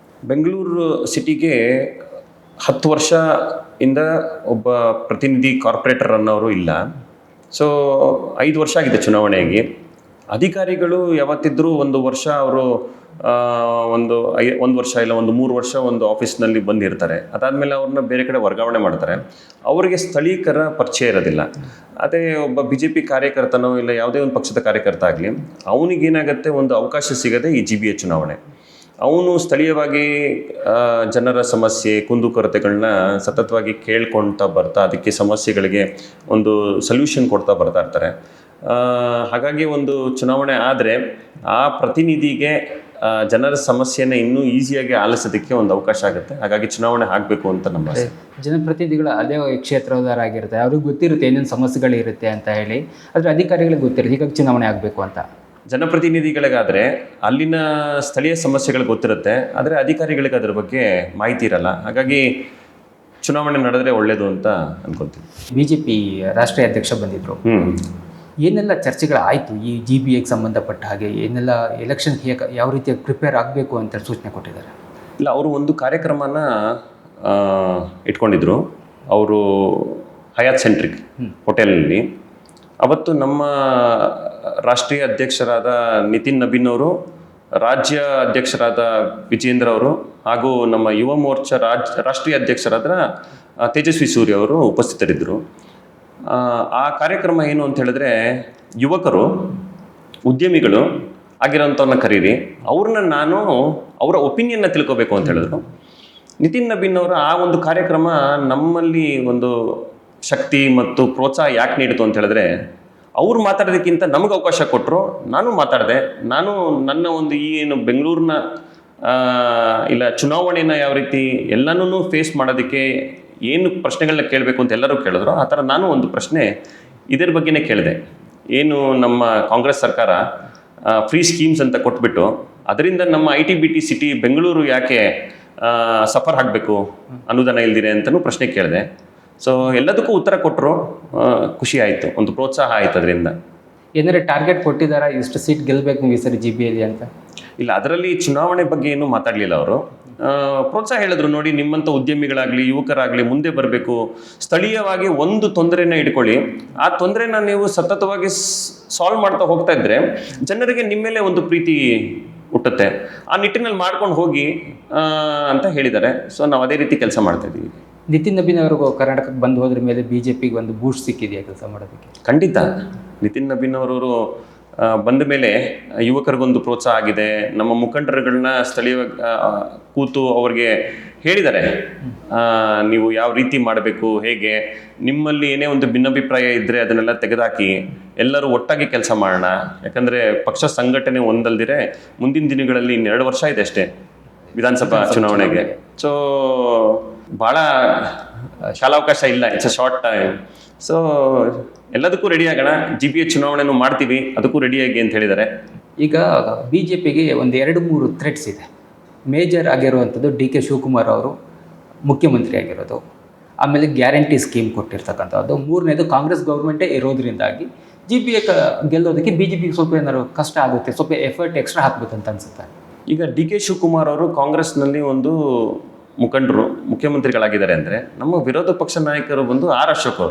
ಬೆಂಗಳೂರು ಸಿಟಿಗೆ 10 ವರ್ಷ ಇಂದ ಒಬ್ಬ ಪ್ರತಿನಿಧಿ ಕಾರ್ಪೊರೇಟರ್ ಅನ್ನೋರು ಇಲ್ಲ. ಸೊ 5 ವರ್ಷ ಆಗಿದೆ ಚುನಾವಣೆಯಾಗಿ. ಅಧಿಕಾರಿಗಳು ಯಾವತ್ತಿದ್ರೂ ಒಂದು ವರ್ಷ ಅವರು ಒಂದು ವರ್ಷ ಇಲ್ಲ ಒಂದು 3 ವರ್ಷ ಒಂದು ಆಫೀಸ್ನಲ್ಲಿ ಬಂದಿರ್ತಾರೆ. ಅದಾದಮೇಲೆ ಅವ್ರನ್ನ ಬೇರೆ ಕಡೆ ವರ್ಗಾವಣೆ ಮಾಡ್ತಾರೆ. ಅವರಿಗೆ ಸ್ಥಳೀಕರ ಪರಿಚಯ ಇರೋದಿಲ್ಲ. ಅದೇ ಒಬ್ಬ BJP ಕಾರ್ಯಕರ್ತನೋ ಇಲ್ಲ ಯಾವುದೇ ಒಂದು ಪಕ್ಷದ ಕಾರ್ಯಕರ್ತ ಆಗಲಿ, ಅವನಿಗೇನಾಗುತ್ತೆ, ಒಂದು ಅವಕಾಶ ಸಿಗದೆ ಈ GBA ಚುನಾವಣೆ. ಅವನು ಸ್ಥಳೀಯವಾಗಿ ಜನರ ಸಮಸ್ಯೆ ಕುಂದುಕೊರತೆಗಳನ್ನ ಸತತವಾಗಿ ಕೇಳ್ಕೊಳ್ತಾ ಬರ್ತಾ ಅದಕ್ಕೆ ಸಮಸ್ಯೆಗಳಿಗೆ ಒಂದು ಸೊಲ್ಯೂಷನ್ ಕೊಡ್ತಾ ಬರ್ತಾ ಇರ್ತಾರೆ. ಹಾಗಾಗಿ ಒಂದು ಚುನಾವಣೆ ಆದರೆ ಆ ಪ್ರತಿನಿಧಿಗೆ ಜನರ ಸಮಸ್ಯೆನ ಇನ್ನೂ ಈಸಿಯಾಗಿ ಆಲಿಸೋದಕ್ಕೆ ಒಂದು ಅವಕಾಶ ಆಗುತ್ತೆ. ಹಾಗಾಗಿ ಚುನಾವಣೆ ಆಗಬೇಕು ಅಂತ ನಮ್ಮ ಆಸೆ.
ಜನಪ್ರತಿನಿಧಿಗಳು ಅದೇ ಕ್ಷೇತ್ರದವರಾಗಿರುತ್ತೆ, ಅವ್ರಿಗೆ ಗೊತ್ತಿರುತ್ತೆ ಏನೇನು ಸಮಸ್ಯೆಗಳಿರುತ್ತೆ ಅಂತ ಹೇಳಿ, ಆದರೆ ಅಧಿಕಾರಿಗಳಿಗೆ ಗೊತ್ತಿರುತ್ತೆ ಹೀಗಾಗಿ ಚುನಾವಣೆ ಆಗಬೇಕು ಅಂತ.
ಜನಪ್ರತಿನಿಧಿಗಳಿಗಾದರೆ ಅಲ್ಲಿನ ಸ್ಥಳೀಯ ಸಮಸ್ಯೆಗಳು ಗೊತ್ತಿರುತ್ತೆ, ಆದರೆ ಅಧಿಕಾರಿಗಳಿಗೆ ಅದರ ಬಗ್ಗೆ ಮಾಹಿತಿ ಇರಲ್ಲ. ಹಾಗಾಗಿ ಚುನಾವಣೆ ನಡೆದರೆ ಒಳ್ಳೆಯದು ಅಂತ ಅನ್ಕೊತೀನಿ.
BJP ರಾಷ್ಟ್ರೀಯ ಅಧ್ಯಕ್ಷ ಬಂದಿದ್ದರು, ಏನೆಲ್ಲ ಚರ್ಚೆಗಳಾಯಿತು ಈ GBAಗೆ ಸಂಬಂಧಪಟ್ಟ ಹಾಗೆ? ಏನೆಲ್ಲ ಎಲೆಕ್ಷನ್ ಯಾವ ರೀತಿಯಾಗಿ ಪ್ರಿಪೇರ್ ಆಗಬೇಕು ಅಂತ ಸೂಚನೆ ಕೊಟ್ಟಿದ್ದಾರೆ?
ಇಲ್ಲ, ಅವರು ಒಂದು ಕಾರ್ಯಕ್ರಮನ ಇಟ್ಕೊಂಡಿದ್ರು. ಅವರು ಹಯಾತ್ ಸೆಂಟ್ರಿಕ್ ಹೋಟೆಲ್ನಲ್ಲಿ. ಅವತ್ತು ನಮ್ಮ ರಾಷ್ಟ್ರೀಯ ಅಧ್ಯಕ್ಷರಾದ ನಿತಿನ್ ನಬೀನ್ ಅವರು, ರಾಜ್ಯ ಅಧ್ಯಕ್ಷರಾದ ವಿಜೇಂದ್ರ ಅವರು ಹಾಗೂ ನಮ್ಮ ಯುವ ಮೋರ್ಚಾ ರಾಷ್ಟ್ರೀಯ ಅಧ್ಯಕ್ಷರಾದ ತೇಜಸ್ವಿ ಸೂರ್ಯ ಅವರು ಉಪಸ್ಥಿತರಿದ್ದರು. ಆ ಕಾರ್ಯಕ್ರಮ ಏನು ಅಂತ ಹೇಳಿದ್ರೆ, ಯುವಕರು ಉದ್ಯಮಿಗಳು ಆಗಿರೋಂಥವ್ರನ್ನ ಕರೀರಿ, ನಾನು ಅವರ ಒಪಿನಿಯನ್ನ ತಿಳ್ಕೊಬೇಕು ಅಂತ ಹೇಳಿದ್ರು. ನಿತಿನ್ ನಬೀನ್ ಅವರ ಆ ಒಂದು ಕಾರ್ಯಕ್ರಮ ನಮ್ಮಲ್ಲಿ ಒಂದು ಶಕ್ತಿ ಮತ್ತು ಪ್ರೋತ್ಸಾಹ ಯಾಕೆ ನೀಡಿತು ಅಂತ ಹೇಳಿದ್ರೆ, ಅವ್ರು ಮಾತಾಡೋದಕ್ಕಿಂತ ನಮಗೆ ಅವಕಾಶ ಕೊಟ್ಟರು. ನಾನು ಮಾತಾಡಿದೆ. ನಾನು ನನ್ನ ಒಂದು ಏನು ಬೆಂಗಳೂರಿನ ಇಲ್ಲ ಚುನಾವಣೆನ ಯಾವ ರೀತಿ ಎಲ್ಲನೂ ಫೇಸ್ ಮಾಡೋದಕ್ಕೆ ಏನು ಪ್ರಶ್ನೆಗಳನ್ನ ಕೇಳಬೇಕು ಅಂತ ಎಲ್ಲರೂ ಕೇಳಿದ್ರು. ಆ ಥರ ನಾನು ಒಂದು ಪ್ರಶ್ನೆ ಇದರ ಬಗ್ಗೆನೇ ಕೇಳಿದೆ. ಏನು ನಮ್ಮ ಕಾಂಗ್ರೆಸ್ ಸರ್ಕಾರ ಫ್ರೀ ಸ್ಕೀಮ್ಸ್ ಅಂತ ಕೊಟ್ಬಿಟ್ಟು ಅದರಿಂದ ನಮ್ಮ IT-BT ಸಿಟಿ ಬೆಂಗಳೂರು ಯಾಕೆ ಸಫರ್ ಆಗಬೇಕು ಅನುದಾನ ಇಲ್ದಿರೆ ಅಂತಲೂ ಪ್ರಶ್ನೆ ಕೇಳಿದೆ. ಸೊ ಎಲ್ಲದಕ್ಕೂ ಉತ್ತರ ಕೊಟ್ಟರು. ಖುಷಿ ಆಯಿತು, ಒಂದು ಪ್ರೋತ್ಸಾಹ ಆಯಿತು ಅದರಿಂದ.
ಏನಾದ್ರೆ ಟಾರ್ಗೆಟ್ ಕೊಟ್ಟಿದ್ದಾರಾ, ಎಷ್ಟು ಸೀಟ್ ಗೆಲ್ಲಬೇಕು ನೀವು ಈ ಸರಿ GBAಲಿ ಅಂತ?
ಇಲ್ಲ, ಅದರಲ್ಲಿ ಚುನಾವಣೆ ಬಗ್ಗೆ ಏನೂ ಮಾತಾಡಲಿಲ್ಲ ಅವರು. ಪ್ರೋತ್ಸಾಹ ಹೇಳಿದ್ರು, ನೋಡಿ ನಿಮ್ಮಂಥ ಉದ್ಯಮಿಗಳಾಗಲಿ ಯುವಕರಾಗಲಿ ಮುಂದೆ ಬರಬೇಕು, ಸ್ಥಳೀಯವಾಗಿ ಒಂದು ತೊಂದರೆನ ಇಟ್ಕೊಳ್ಳಿ, ಆ ತೊಂದರೆನ ನೀವು ಸತತವಾಗಿ ಸಾಲ್ವ್ ಮಾಡ್ತಾ ಹೋಗ್ತಾ ಇದ್ದರೆ ಜನರಿಗೆ ನಿಮ್ಮ ಮೇಲೆ ಒಂದು ಪ್ರೀತಿ ಹುಟ್ಟುತ್ತೆ. ಆ ನಿಟ್ಟಿನಲ್ಲಿ ಮಾಡ್ಕೊಂಡು ಹೋಗಿ ಅಂತ ಹೇಳಿದ್ದಾರೆ. ಸೊ ನಾವು ಅದೇ ರೀತಿ ಕೆಲಸ ಮಾಡ್ತಾ ಇದ್ದೀವಿ.
ನಿತಿನ್ ನಬೀನ್ ಅವ್ರಿಗೂ ಕರ್ನಾಟಕಕ್ಕೆ ಬಂದು ಹೋದ್ರ ಮೇಲೆ BJPಗೆ ಒಂದು ಬೂಸ್ಟ್ ಸಿಕ್ಕಿದೆಯಾ ಕೆಲಸ ಮಾಡೋದಕ್ಕೆ?
ಖಂಡಿತ. ನಿತಿನ್ ನಬೀನ್ ಅವರು ಬಂದ ಮೇಲೆ ಯುವಕರಿಗೊಂದು ಪ್ರೋತ್ಸಾಹ ಆಗಿದೆ. ನಮ್ಮ ಮುಖಂಡರುಗಳನ್ನ ಸ್ಥಳೀಯವಾಗಿ ಕೂತು ಅವ್ರಿಗೆ ಹೇಳಿದ್ದಾರೆ, ನೀವು ಯಾವ ರೀತಿ ಮಾಡಬೇಕು, ಹೇಗೆ ನಿಮ್ಮಲ್ಲಿ ಏನೇ ಒಂದು ಭಿನ್ನಾಭಿಪ್ರಾಯ ಇದ್ದರೆ ಅದನ್ನೆಲ್ಲ ತೆಗೆದುಹಾಕಿ ಎಲ್ಲರೂ ಒಟ್ಟಾಗಿ ಕೆಲಸ ಮಾಡೋಣ. ಯಾಕಂದರೆ ಪಕ್ಷ ಸಂಘಟನೆ ಒಂದಲ್ದಿರೆ ಮುಂದಿನ ದಿನಗಳಲ್ಲಿ 2 ವರ್ಷ ಇದೆ ಅಷ್ಟೇ ವಿಧಾನಸಭಾ ಚುನಾವಣೆಗೆ. ಸೊ ಭಾಳ ಕಾಲಾವಕಾಶ ಇಲ್ಲ, it's a short time. So ಎಲ್ಲದಕ್ಕೂ ರೆಡಿ ಆಗೋಣ, GBA ಚುನಾವಣೆನೂ ಮಾಡ್ತೀವಿ, ಅದಕ್ಕೂ ರೆಡಿಯಾಗಿ ಅಂತ ಹೇಳಿದ್ದಾರೆ.
ಈಗ BJPಗೆ ಒಂದು 2-3 ಥ್ರೆಟ್ಸ್ ಇದೆ. ಮೇಜರ್ ಆಗಿರುವಂಥದ್ದು DK ಶಿವಕುಮಾರ್ ಅವರು ಮುಖ್ಯಮಂತ್ರಿ ಆಗಿರೋದು, ಆಮೇಲೆ ಗ್ಯಾರಂಟಿ ಸ್ಕೀಮ್ ಕೊಟ್ಟಿರ್ತಕ್ಕಂಥದ್ದು, 3ನೇದು ಕಾಂಗ್ರೆಸ್ ಗೌರ್ಮೆಂಟೇ ಇರೋದ್ರಿಂದಾಗಿ GBA ಗೆಲ್ಲೋದಕ್ಕೆ BJPಗೆ ಸ್ವಲ್ಪ ಏನಾದ್ರು ಕಷ್ಟ ಆಗುತ್ತೆ, ಸ್ವಲ್ಪ ಎಫರ್ಟ್ ಎಕ್ಸ್ಟ್ರಾ ಹಾಕ್ಬೇಕಂತ ಅನ್ಸುತ್ತೆ. ಈಗ
DK ಶಿವಕುಮಾರ್ ಅವರು ಕಾಂಗ್ರೆಸ್ನಲ್ಲಿ ಒಂದು ಮುಖಂಡರು ಮುಖ್ಯಮಂತ್ರಿಗಳಾಗಿದ್ದಾರೆ ಅಂದರೆ, ನಮ್ಮ ವಿರೋಧ ಪಕ್ಷ ನಾಯಕರು ಬಂದು R ಅಶೋಕ್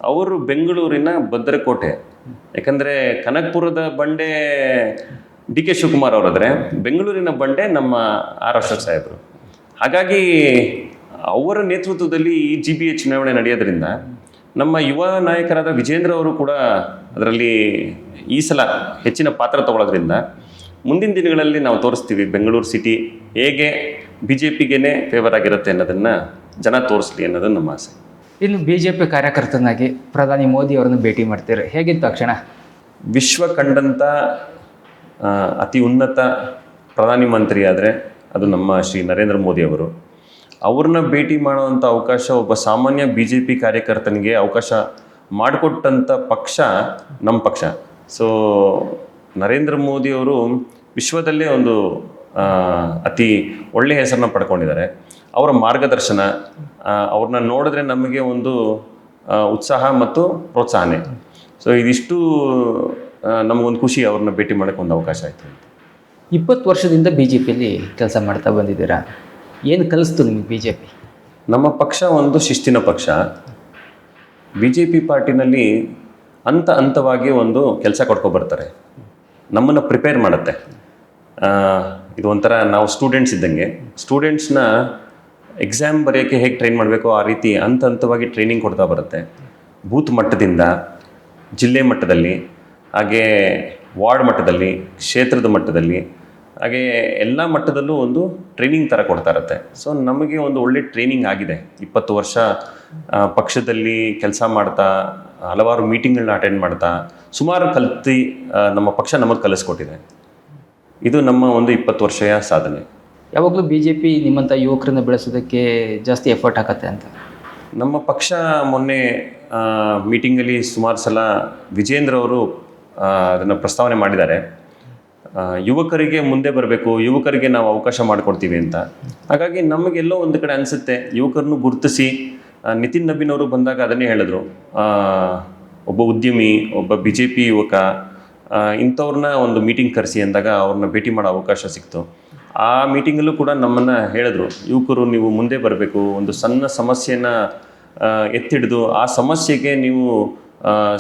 ಅವರು ಬೆಂಗಳೂರಿನ ಭದ್ರಕೋಟೆ. ಯಾಕಂದರೆ ಕನಕಪುರದ ಬಂಡೆ DK ಶಿವಕುಮಾರ್ ಅವರಾದರೆ, ಬೆಂಗಳೂರಿನ ಬಂಡೆ ನಮ್ಮ R ಅಶೋಕ್ ಸಾಹೇಬರು. ಹಾಗಾಗಿ ಅವರ ನೇತೃತ್ವದಲ್ಲಿ ಈ GBA ಚುನಾವಣೆ ನಡೆಯೋದ್ರಿಂದ ನಮ್ಮ ಯುವ ನಾಯಕರಾದ ವಿಜೇಂದ್ರ ಅವರು ಕೂಡ ಅದರಲ್ಲಿ ಈ ಸಲ ಹೆಚ್ಚಿನ ಪಾತ್ರ ತಗೊಳ್ಳೋದ್ರಿಂದ ಮುಂದಿನ ದಿನಗಳಲ್ಲಿ ನಾವು ತೋರಿಸ್ತೀವಿ ಬೆಂಗಳೂರು ಸಿಟಿ ಹೇಗೆ BJPಗೇನೆ ಫೇವರ್ ಆಗಿರುತ್ತೆ ಅನ್ನೋದನ್ನು ಜನ ತೋರಿಸ್ಲಿ ಅನ್ನೋದು ನಮ್ಮ ಆಸೆ.
ಇನ್ನು BJP ಕಾರ್ಯಕರ್ತನಾಗಿ ಪ್ರಧಾನಿ ಮೋದಿ ಅವರನ್ನು ಭೇಟಿ ಮಾಡ್ತೀರಿ, ಹೇಗಿತ್ತು ಆ ಕ್ಷಣ?
ವಿಶ್ವ ಕಂಡಂಥ ಅತಿ ಉನ್ನತ ಪ್ರಧಾನಿ ಮಂತ್ರಿ ಆದರೆ ಅದು ನಮ್ಮ ಶ್ರೀ ನರೇಂದ್ರ ಮೋದಿ ಅವರು. ಅವ್ರನ್ನ ಭೇಟಿ ಮಾಡುವಂಥ ಅವಕಾಶ ಒಬ್ಬ ಸಾಮಾನ್ಯ BJP ಕಾರ್ಯಕರ್ತನಿಗೆ ಅವಕಾಶ ಮಾಡಿಕೊಟ್ಟಂಥ ಪಕ್ಷ ನಮ್ಮ ಪಕ್ಷ. ಸೊ ನರೇಂದ್ರ ಮೋದಿ ಅವರು ವಿಶ್ವದಲ್ಲೇ ಒಂದು ಅತಿ ಒಳ್ಳೆಯ ಹೆಸರನ್ನ ಪಡ್ಕೊಂಡಿದ್ದಾರೆ. ಅವರ ಮಾರ್ಗದರ್ಶನ, ಅವ್ರನ್ನ ನೋಡಿದ್ರೆ ನಮಗೆ ಒಂದು ಉತ್ಸಾಹ ಮತ್ತು ಪ್ರೋತ್ಸಾಹನೆ. ಸೊ ಇದಿಷ್ಟು ನಮಗೊಂದು ಖುಷಿ, ಅವ್ರನ್ನ ಭೇಟಿ ಮಾಡೋಕ್ಕೆ ಒಂದು ಅವಕಾಶ ಆಯಿತು.
20 ವರ್ಷದಿಂದ ಬಿ ಜೆ ಪಿಯಲ್ಲಿ ಕೆಲಸ ಮಾಡ್ತಾ ಬಂದಿದ್ದೀರಾ. ಏನು ಕಲಿಸ್ತು ನಿಮಗೆ ಬಿ ಜೆ ಪಿ?
ನಮ್ಮ ಪಕ್ಷ ಒಂದು ಶಿಸ್ತಿನ ಪಕ್ಷ. ಬಿ ಜೆ ಪಿ ಪಾರ್ಟಿನಲ್ಲಿ ಹಂತವಾಗಿ ಒಂದು ಕೆಲಸ ಕೊಟ್ಕೊಬರ್ತಾರೆ, ನಮ್ಮನ್ನು ಪ್ರಿಪೇರ್ ಮಾಡುತ್ತೆ. ಇದು ಒಂಥರ ನಾವು ಸ್ಟೂಡೆಂಟ್ಸ್ ಇದ್ದಂಗೆ, ಸ್ಟೂಡೆಂಟ್ಸ್ನ ಎಕ್ಸಾಮ್ ಬರೆಯೋಕ್ಕೆ ಹೇಗೆ ಟ್ರೈನ್ ಮಾಡಬೇಕು ಆ ರೀತಿ ಹಂತವಾಗಿ ಟ್ರೈನಿಂಗ್ ಕೊಡ್ತಾ ಬರುತ್ತೆ. ಬೂತ್ ಮಟ್ಟದಿಂದ ಜಿಲ್ಲೆ ಮಟ್ಟದಲ್ಲಿ, ಹಾಗೇ ವಾರ್ಡ್ ಮಟ್ಟದಲ್ಲಿ, ಕ್ಷೇತ್ರದ ಮಟ್ಟದಲ್ಲಿ, ಹಾಗೆ ಎಲ್ಲ ಮಟ್ಟದಲ್ಲೂ ಒಂದು ಟ್ರೈನಿಂಗ್ ಥರ ಕೊಡ್ತಾ ಇರುತ್ತೆ. ಸೊ ನಮಗೆ ಒಂದು ಒಳ್ಳೆ ಟ್ರೈನಿಂಗ್ ಆಗಿದೆ. 20 ವರ್ಷ ಪಕ್ಷದಲ್ಲಿ ಕೆಲಸ ಮಾಡ್ತಾ, ಹಲವಾರು ಮೀಟಿಂಗ್ಗಳನ್ನ ಅಟೆಂಡ್ ಮಾಡ್ತಾ ಸುಮಾರು ಕಲ್ತು ನಮ್ಮ ಪಕ್ಷ ನಮಗೆ ಕಲಿಸ್ಕೊಟ್ಟಿದೆ. ಇದು ನಮ್ಮ ಒಂದು 20 ವರ್ಷದ ಸಾಧನೆ.
ಯಾವಾಗಲೂ ಬಿ ಜೆ ಪಿ ನಿಮ್ಮಂಥ ಯುವಕರನ್ನ ಬೆಳೆಸೋದಕ್ಕೆ ಜಾಸ್ತಿ ಎಫರ್ಟ್ ಆಗುತ್ತೆ ಅಂತ.
ನಮ್ಮ ಪಕ್ಷ ಮೊನ್ನೆ ಮೀಟಿಂಗಲ್ಲಿ ಸುಮಾರು ಸಲ ವಿಜೇಂದ್ರ ಅವರು ಅದನ್ನು ಪ್ರಸ್ತಾವನೆ ಮಾಡಿದ್ದಾರೆ. ಯುವಕರಿಗೆ ಮುಂದೆ ಬರಬೇಕು, ಯುವಕರಿಗೆ ನಾವು ಅವಕಾಶ ಮಾಡಿಕೊಡ್ತೀವಿ ಅಂತ. ಹಾಗಾಗಿ ನಮಗೆಲ್ಲೋ ಒಂದು ಕಡೆ ಅನಿಸುತ್ತೆ, ಯುವಕರನ್ನು ಗುರುತಿಸಿ ನಿತಿನ್ ನಬೀನ್ ಅವರು ಬಂದಾಗ ಅದನ್ನೇ ಹೇಳಿದ್ರು, ಒಬ್ಬ ಉದ್ಯಮಿ, ಒಬ್ಬ ಬಿ ಜೆ ಪಿ ಯುವಕ, ಇಂಥವ್ರನ್ನ ಒಂದು ಮೀಟಿಂಗ್ ಕರೆಸಿ ಅಂದಾಗ ಅವ್ರನ್ನ ಭೇಟಿ ಮಾಡೋ ಅವಕಾಶ ಸಿಕ್ತು. ಆ ಮೀಟಿಂಗಲ್ಲೂ ಕೂಡ ನಮ್ಮನ್ನು ಹೇಳಿದ್ರು, ಯುವಕರು ನೀವು ಮುಂದೆ ಬರಬೇಕು, ಒಂದು ಸಣ್ಣ ಸಮಸ್ಯೆನ ಎತ್ತಿಡಿದು ಆ ಸಮಸ್ಯೆಗೆ ನೀವು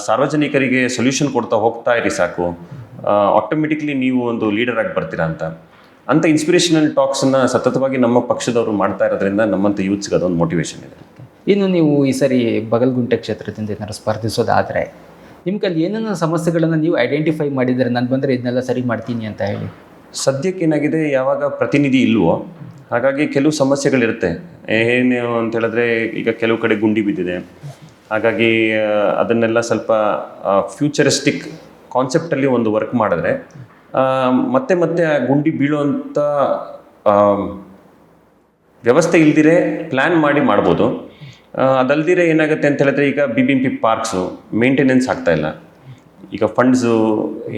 ಸಾರ್ವಜನಿಕರಿಗೆ ಸೊಲ್ಯೂಷನ್ ಕೊಡ್ತಾ ಹೋಗ್ತಾ ಇರಿ, ಸಾಕು, ಆಟೋಮೆಟಿಕ್ಲಿ ನೀವು ಒಂದು ಲೀಡರ್ ಆಗಿ ಬರ್ತೀರಾ ಅಂತ ಇನ್ಸ್ಪಿರೇಷನಲ್ ಟಾಕ್ಸನ್ನು ಸತತವಾಗಿ ನಮ್ಮ ಪಕ್ಷದವರು ಮಾಡ್ತಾ ಇರೋದ್ರಿಂದ ನಮ್ಮಂಥ ಯೂತ್ಸ್ಗೆ ಅದೊಂದು ಮೋಟಿವೇಶನ್ ಇದೆ.
ಇನ್ನು ನೀವು ಈ ಸರಿ ಬಗಲ್ಗುಂಟೆ ಕ್ಷೇತ್ರದಿಂದ ಏನಾದ್ರು ಸ್ಪರ್ಧಿಸೋದಾದರೆ ನಿಮ್ಮ ಕೈಲಿ ಏನೇನೋ ಸಮಸ್ಯೆಗಳನ್ನು ನೀವು ಐಡೆಂಟಿಫೈ ಮಾಡಿದರೆ, ನಾನು ಬಂದರೆ ಇದನ್ನೆಲ್ಲ ಸರಿ ಮಾಡ್ತೀನಿ ಅಂತ ಹೇಳಿ?
ಸದ್ಯಕ್ಕೆ ಏನಾಗಿದೆ, ಯಾವಾಗ ಪ್ರತಿನಿಧಿ ಇಲ್ವೋ ಹಾಗಾಗಿ ಕೆಲವು ಸಮಸ್ಯೆಗಳಿರುತ್ತೆ. ಏನು ಅಂತ ಹೇಳಿದ್ರೆ, ಈಗ ಕೆಲವು ಕಡೆ ಗುಂಡಿ ಬಿದ್ದಿದೆ, ಹಾಗಾಗಿ ಅದನ್ನೆಲ್ಲ ಸ್ವಲ್ಪ ಫ್ಯೂಚರಿಸ್ಟಿಕ್ ಕಾನ್ಸೆಪ್ಟಲ್ಲಿ ಒಂದು ವರ್ಕ್ ಮಾಡಿದ್ರೆ ಮತ್ತೆ ಆ ಗುಂಡಿ ಬೀಳುವಂಥ ವ್ಯವಸ್ಥೆ ಇಲ್ದಿರೆ ಪ್ಲ್ಯಾನ್ ಮಾಡಿ ಮಾಡ್ಬೋದು. ಅದಲ್ದಿರೆ ಏನಾಗುತ್ತೆ ಅಂತ ಹೇಳಿದ್ರೆ, ಈಗ BBMP ಪಾರ್ಕ್ಸು ಮೇಂಟೆನೆನ್ಸ್ ಆಗ್ತಾಯಿಲ್ಲ. ಈಗ ಫಂಡ್ಸು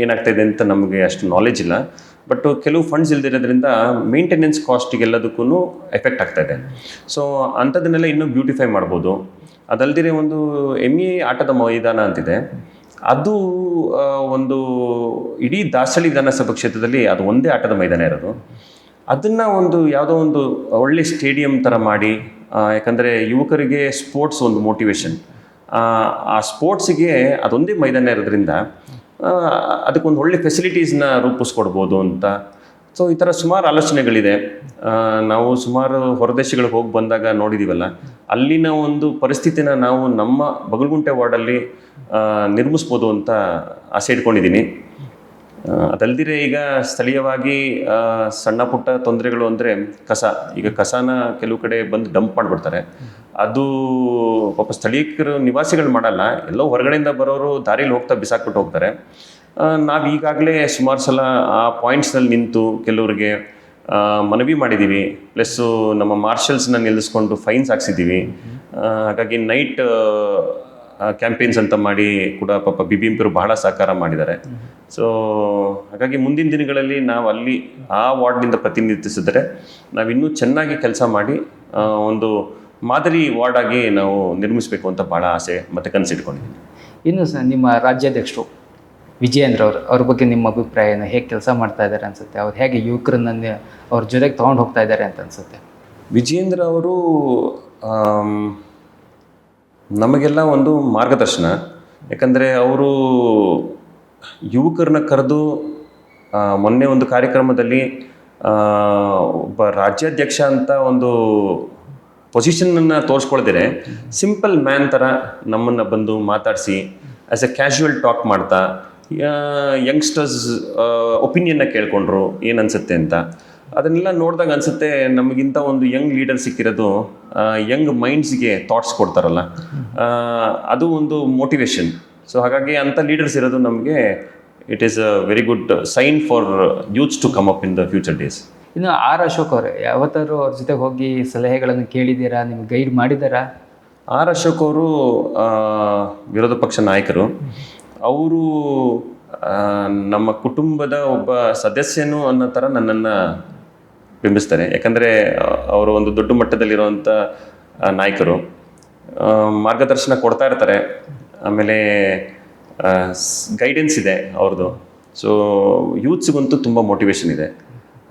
ಏನಾಗ್ತಾಯಿದೆ ಅಂತ ನಮಗೆ ಅಷ್ಟು ನಾಲೆಜ್ ಇಲ್ಲ, ಬಟ್ ಕೆಲವು ಫಂಡ್ಸ್ ಇಲ್ದಿರೋದ್ರಿಂದ ಮೇಂಟೆನೆನ್ಸ್ ಕಾಸ್ಟಿಗೆಲ್ಲದಕ್ಕೂ ಎಫೆಕ್ಟ್ ಆಗ್ತಾಯಿದೆ. ಸೊ ಅಂಥದ್ದನ್ನೆಲ್ಲ ಇನ್ನೂ ಬ್ಯೂಟಿಫೈ ಮಾಡ್ಬೋದು. ಅದಲ್ದಿರೆ ಒಂದು ME ಆಟದ ಮೈದಾನ ಅಂತಿದೆ, ಅದು ಒಂದು ಇಡೀ ದಾಸಳಿ ವಿಧಾನಸಭಾ ಕ್ಷೇತ್ರದಲ್ಲಿ ಅದು ಒಂದೇ ಆಟದ ಮೈದಾನ ಇರೋದು. ಅದನ್ನು ಒಂದು ಯಾವುದೋ ಒಂದು ಒಳ್ಳೆ ಸ್ಟೇಡಿಯಂ ಥರ ಮಾಡಿ, ಯಾಕಂದರೆ ಯುವಕರಿಗೆ ಸ್ಪೋರ್ಟ್ಸ್ ಒಂದು ಮೋಟಿವೇಶನ್, ಆ ಸ್ಪೋರ್ಟ್ಸಿಗೆ ಅದೊಂದೇ ಮೈದಾನ ಇರೋದ್ರಿಂದ ಅದಕ್ಕೊಂದು ಒಳ್ಳೆ ಫೆಸಿಲಿಟೀಸ್ನ ರೂಪಿಸ್ಕೊಡ್ಬೋದು ಅಂತ. ಸೊ ಈ ಥರ ಸುಮಾರು ಆಲೋಚನೆಗಳಿದೆ. ನಾವು ಸುಮಾರು ಹೊರದೇಶಗಳಿಗೆ ಹೋಗಿ ಬಂದಾಗ ನೋಡಿದ್ದೀವಲ್ಲ, ಅಲ್ಲಿನ ಒಂದು ಪರಿಸ್ಥಿತಿನ ನಾವು ನಮ್ಮ ಬಗಲ್ಗುಂಟೆ ವಾರ್ಡಲ್ಲಿ ನಿರ್ಮಿಸ್ಬೋದು ಅಂತ ಆಸೆ ಇಟ್ಕೊಂಡಿದ್ದೀನಿ. ಅದಲ್ದಿರೆ ಈಗ ಸ್ಥಳೀಯವಾಗಿ ಸಣ್ಣ ಪುಟ್ಟ ತೊಂದರೆಗಳು ಅಂದರೆ ಈಗ ಕಸನ ಕೆಲವು ಕಡೆ ಬಂದು ಡಂಪ್ ಮಾಡಿಬಿಡ್ತಾರೆ. ಅದು ಪಾಪ ಸ್ಥಳೀಯರು ನಿವಾಸಿಗಳು ಮಾಡಲ್ಲ, ಎಲ್ಲೋ ಹೊರಗಡೆಯಿಂದ ಬರೋರು ದಾರಿಲಿ ಹೋಗ್ತಾ ಬಿಸಾಕ್ಬಿಟ್ಟು ಹೋಗ್ತಾರೆ. ನಾವು ಈಗಾಗಲೇ ಸುಮಾರು ಸಲ ಆ ಪಾಯಿಂಟ್ಸ್ನಲ್ಲಿ ನಿಂತು ಕೆಲವರಿಗೆ ಮನವಿ ಮಾಡಿದ್ದೀವಿ, ಪ್ಲಸ್ಸು ನಮ್ಮ ಮಾರ್ಷಲ್ಸ್ನ ನಿಲ್ಲಿಸ್ಕೊಂಡು ಫೈನ್ಸ್ ಹಾಕ್ಸಿದ್ದೀವಿ. ಹಾಗಾಗಿ ನೈಟ್ ಕ್ಯಾಂಪೇನ್ಸ್ ಅಂತ ಮಾಡಿ ಕೂಡ ಪಾಪ BBMP ಬಹಳ ಸಹಕಾರ ಮಾಡಿದ್ದಾರೆ. ಸೊ ಹಾಗಾಗಿ ಮುಂದಿನ ದಿನಗಳಲ್ಲಿ ನಾವು ಅಲ್ಲಿ ಆ ವಾರ್ಡ್ನಿಂದ ಪ್ರತಿನಿಧಿಸಿದರೆ ನಾವಿನ್ನೂ ಚೆನ್ನಾಗಿ ಕೆಲಸ ಮಾಡಿ ಒಂದು ಮಾದರಿ ವಾರ್ಡಾಗಿ ನಾವು ನಿರ್ಮಿಸಬೇಕು ಅಂತ ಭಾಳ ಆಸೆ ಮತ್ತು ಕನಸಿಟ್ಕೊಂಡಿದ್ದೀನಿ.
ಇನ್ನು ನಿಮ್ಮ ರಾಜ್ಯಾಧ್ಯಕ್ಷರು ವಿಜಯೇಂದ್ರ ಅವ್ರ ಬಗ್ಗೆ ನಿಮ್ಮ ಅಭಿಪ್ರಾಯ ಏನು? ಹೇಗೆ ಕೆಲಸ ಮಾಡ್ತಾ ಇದ್ದಾರೆ ಅನಿಸುತ್ತೆ? ಅವ್ರು ಹೇಗೆ ಯುವಕರನ್ನ ಅವ್ರ ಜೊತೆಗೆ ತೊಗೊಂಡು ಹೋಗ್ತಾ ಇದ್ದಾರೆ ಅಂತ ಅನಿಸುತ್ತೆ?
ವಿಜಯೇಂದ್ರ ಅವರು ನಮಗೆಲ್ಲ ಒಂದು ಮಾರ್ಗದರ್ಶನ. ಯಾಕಂದರೆ ಅವರು ಯುವಕರನ್ನ ಕರೆದು ಮೊನ್ನೆ ಒಂದು ಕಾರ್ಯಕ್ರಮದಲ್ಲಿ ಒಬ್ಬ ರಾಜ್ಯಾಧ್ಯಕ್ಷ ಅಂತ ಒಂದು ಪೊಸಿಷನನ್ನು ತೋರಿಸ್ಕೊಳ್ದಿರೆ ಸಿಂಪಲ್ ಮ್ಯಾನ್ ಥರ ನಮ್ಮನ್ನು ಬಂದು ಮಾತಾಡಿಸಿ ಆ್ಯಸ್ ಎ ಕ್ಯಾಶುವಲ್ ಟಾಕ್ ಮಾಡ್ತಾ ಯಂಗ್ಸ್ಟರ್ಸ್ ಒಪಿನಿಯನ್ನ ಕೇಳಿಕೊಂಡ್ರು ಏನು ಅನಿಸುತ್ತೆ ಅಂತ. ಅದನ್ನೆಲ್ಲ ನೋಡಿದಾಗ ಅನಿಸುತ್ತೆ, ನಮಗಿಂತ ಒಂದು ಯಂಗ್ ಲೀಡರ್ ಸಿಕ್ಕಿರೋದು ಯಂಗ್ ಮೈಂಡ್ಸ್ಗೆ ಥಾಟ್ಸ್ ಕೊಡ್ತಾರಲ್ಲ, ಅದು ಒಂದು ಮೋಟಿವೇಶನ್. ಸೊ ಹಾಗಾಗಿ ಅಂಥ ಲೀಡರ್ಸ್ ಇರೋದು ನಮಗೆ it is a very good sign for youths to come up in the future days.
ಇನ್ನು R. ಅಶೋಕ್ ಅವರೇ, ಯಾವತ್ತಾರು ಅವ್ರ ಜೊತೆಗೆ ಹೋಗಿ ಸಲಹೆಗಳನ್ನು ಕೇಳಿದ್ದೀರಾ? ನಿಮ್ಗೆ ಗೈಡ್ ಮಾಡಿದ್ದಾರಾ?
R. ಅಶೋಕ್ ಅವರು ವಿರೋಧ ಪಕ್ಷ ನಾಯಕರು. ಅವರು ನಮ್ಮ ಕುಟುಂಬದ ಒಬ್ಬ ಸದಸ್ಯನು ಅನ್ನೋ ಥರ ನನ್ನನ್ನು ಬಿಂಬಿಸ್ತಾರೆ. ಯಾಕಂದರೆ ಅವರು ಒಂದು ದೊಡ್ಡ ಮಟ್ಟದಲ್ಲಿರುವಂಥ ನಾಯಕರು, ಮಾರ್ಗದರ್ಶನ ಕೊಡ್ತಾ ಇರ್ತಾರೆ. ಆಮೇಲೆ ಗೈಡೆನ್ಸ್ ಇದೆ ಅವ್ರದ್ದು. ಸೊ ಯೂತ್ಸ್ಗಂತೂ ತುಂಬ ಮೋಟಿವೇಶನ್ ಇದೆ.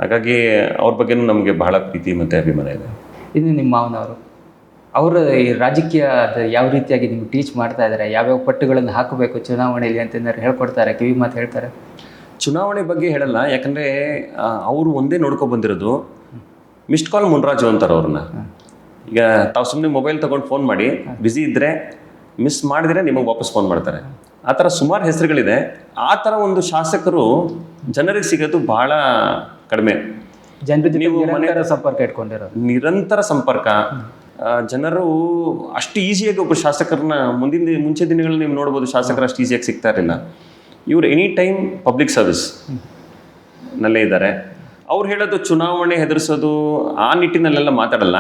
ಹಾಗಾಗಿ ಅವ್ರ ಬಗ್ಗೆನೂ ನಮಗೆ ಬಹಳ ಪ್ರೀತಿ ಮತ್ತು ಅಭಿಮಾನ ಇದೆ.
ಇನ್ನು ನಿಮ್ಮ ಮಾವನವರು ಅವರು ಈ ರಾಜಕೀಯ ಯಾವ ರೀತಿಯಾಗಿ ನಿಮ್ಗೆ ಟೀಚ್ ಮಾಡ್ತಾ ಇದ್ದಾರೆ, ಯಾವ್ಯಾವ ಪಟ್ಟುಗಳನ್ನು ಹಾಕಬೇಕು ಚುನಾವಣೆಯಲ್ಲಿ ಅಂತ ಏನಾದ್ರು ಹೇಳ್ಕೊಡ್ತಾರೆ, ಕಿವಿ ಮಾತು ಹೇಳ್ತಾರೆ?
ಚುನಾವಣೆ ಬಗ್ಗೆ ಹೇಳಲ್ಲ, ಯಾಕಂದರೆ ಅವರು ಒಂದೇ ನೋಡ್ಕೊ ಬಂದಿರೋದು ಮಿಸ್ಡ್ ಕಾಲ್ ಮುನ್ರಾಜು ಅಂತಾರೆ ಅವ್ರನ್ನ. ಈಗ ತಾವು ಸುಮ್ಮನೆ ಮೊಬೈಲ್ ತೊಗೊಂಡು ಫೋನ್ ಮಾಡಿ ಬ್ಯುಸಿ ಇದ್ದರೆ ಮಿಸ್ ಮಾಡಿದರೆ ನಿಮಗೆ ವಾಪಸ್ ಫೋನ್ ಮಾಡ್ತಾರೆ. ಆ ಥರ ಸುಮಾರು ಹೆಸರುಗಳಿದೆ. ಆ ಥರ ಒಂದು ಶಾಸಕರು ಜನರಿಗೆ ಸಿಗೋದು ಭಾಳ ಕಡಿಮೆ.
ಜನರ ನೀವು ನಿರಂತರ ಸಂಪರ್ಕ ಇಟ್ಕೊಂಡಿರೋದು.
ನಿರಂತರ ಸಂಪರ್ಕ. ಜನರು ಅಷ್ಟು ಈಸಿಯಾಗಿ ಒಬ್ಬ ಶಾಸಕರನ್ನ ಮುಂಚೆ ದಿನಗಳಲ್ಲಿ ನೀವು ನೋಡ್ಬೋದು, ಶಾಸಕರು ಅಷ್ಟು ಈಸಿಯಾಗಿ ಸಿಗ್ತಾ ಇರಲಿಲ್ಲ. ಇವರು ಎನಿ ಟೈಮ್ ಪಬ್ಲಿಕ್ ಸರ್ವಿಸ್ ನಲ್ಲೇ ಇದ್ದಾರೆ. ಅವ್ರು ಹೇಳೋದು ಚುನಾವಣೆ ಹೆದರಿಸೋದು ಆ ನಿಟ್ಟಿನಲ್ಲೆಲ್ಲ ಮಾತಾಡಲ್ಲ.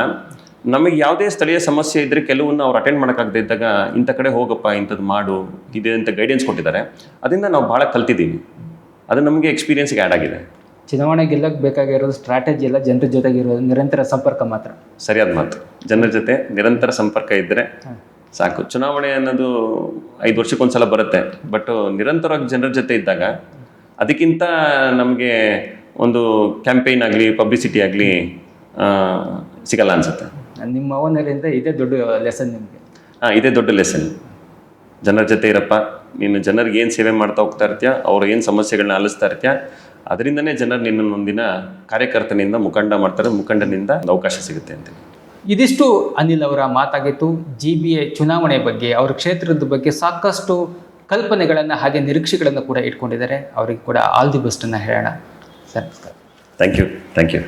ನಮಗೆ ಯಾವುದೇ ಸ್ಥಳೀಯ ಸಮಸ್ಯೆ ಇದ್ದರೆ ಕೆಲವನ್ನ ಅವ್ರು ಅಟೆಂಡ್ ಮಾಡೋಕ್ಕಾಗದೇ ಇದ್ದಾಗ ಇಂಥ ಕಡೆ ಹೋಗಪ್ಪ, ಇಂಥದ್ದು ಮಾಡು, ಇದೆ ಅಂತ ಗೈಡೆನ್ಸ್ ಕೊಟ್ಟಿದ್ದಾರೆ. ಅದರಿಂದ ನಾವು ಭಾಳ ಕಲ್ತಿದ್ದೀವಿ. ಅದು ನಮಗೆ ಎಕ್ಸ್ಪೀರಿಯನ್ಸ್ಗೆ ಆ್ಯಡ್ ಆಗಿದೆ.
ಚುನಾವಣೆ ಗೆಲ್ಲಕ್ಕೆ ಬೇಕಾಗಿರೋದು ಸ್ಟ್ರಾಟಜಿ ಎಲ್ಲ ಜನರ ಜೊತೆಗಿರೋದು ನಿರಂತರ ಸಂಪರ್ಕ ಮಾತ್ರ.
ಸರಿಯಾದ ಮಾತು. ಜನರ ಜೊತೆ ನಿರಂತರ ಸಂಪರ್ಕ ಇದ್ದರೆ ಸಾಕು. ಚುನಾವಣೆ ಅನ್ನೋದು 5 ವರ್ಷಕ್ಕೊಂದ್ಸಲ ಬರುತ್ತೆ, ಬಟ್ ನಿರಂತರವಾಗಿ ಜನರ ಜೊತೆ ಇದ್ದಾಗ ಅದಕ್ಕಿಂತ ನಮಗೆ ಒಂದು ಕ್ಯಾಂಪೇನ್ ಆಗಲಿ ಪಬ್ಲಿಸಿಟಿ ಆಗಲಿ ಸಿಗಲ್ಲ ಅನಿಸುತ್ತೆ.
ನಿಮ್ಮ ಅವನರಿಂದ ಇದೇ ದೊಡ್ಡ ಲೆಸನ್ ನಿಮಗೆ.
ಇದೇ ದೊಡ್ಡ ಲೆಸನ್. ಜನರ ಜೊತೆ ಇರಪ್ಪ, ನೀನು ಜನರಿಗೆ ಏನು ಸೇವೆ ಮಾಡ್ತಾ ಹೋಗ್ತಾ ಇರ್ತೀಯ, ಅವ್ರು ಏನು ಸಮಸ್ಯೆಗಳನ್ನ ಆಲಿಸ್ತಾ ಇರ್ತೀಯ, ಅದರಿಂದನೇ ಜನರು ನಿನ್ನನ್ನು ಒಂದಿನ ಕಾರ್ಯಕರ್ತನಿಂದ ಮುಖಂಡನಿಂದ ಅವಕಾಶ ಸಿಗುತ್ತೆ ಅಂತ.
ಇದಿಷ್ಟು ಅನಿಲ್ ಅವರ ಮಾತಾಗಿತ್ತು. GBA ಚುನಾವಣೆ ಬಗ್ಗೆ, ಅವ್ರ ಕ್ಷೇತ್ರದ ಬಗ್ಗೆ ಸಾಕಷ್ಟು ಕಲ್ಪನೆಗಳನ್ನು ಹಾಗೆ ನಿರೀಕ್ಷೆಗಳನ್ನು ಕೂಡ ಇಟ್ಕೊಂಡಿದ್ದಾರೆ. ಅವರಿಗೆ ಕೂಡ ಆಲ್ ದಿ ಬೆಸ್ಟನ್ನು ಹೇಳೋಣ ಸರ್. ನಮಸ್ಕಾರ.
Thank you.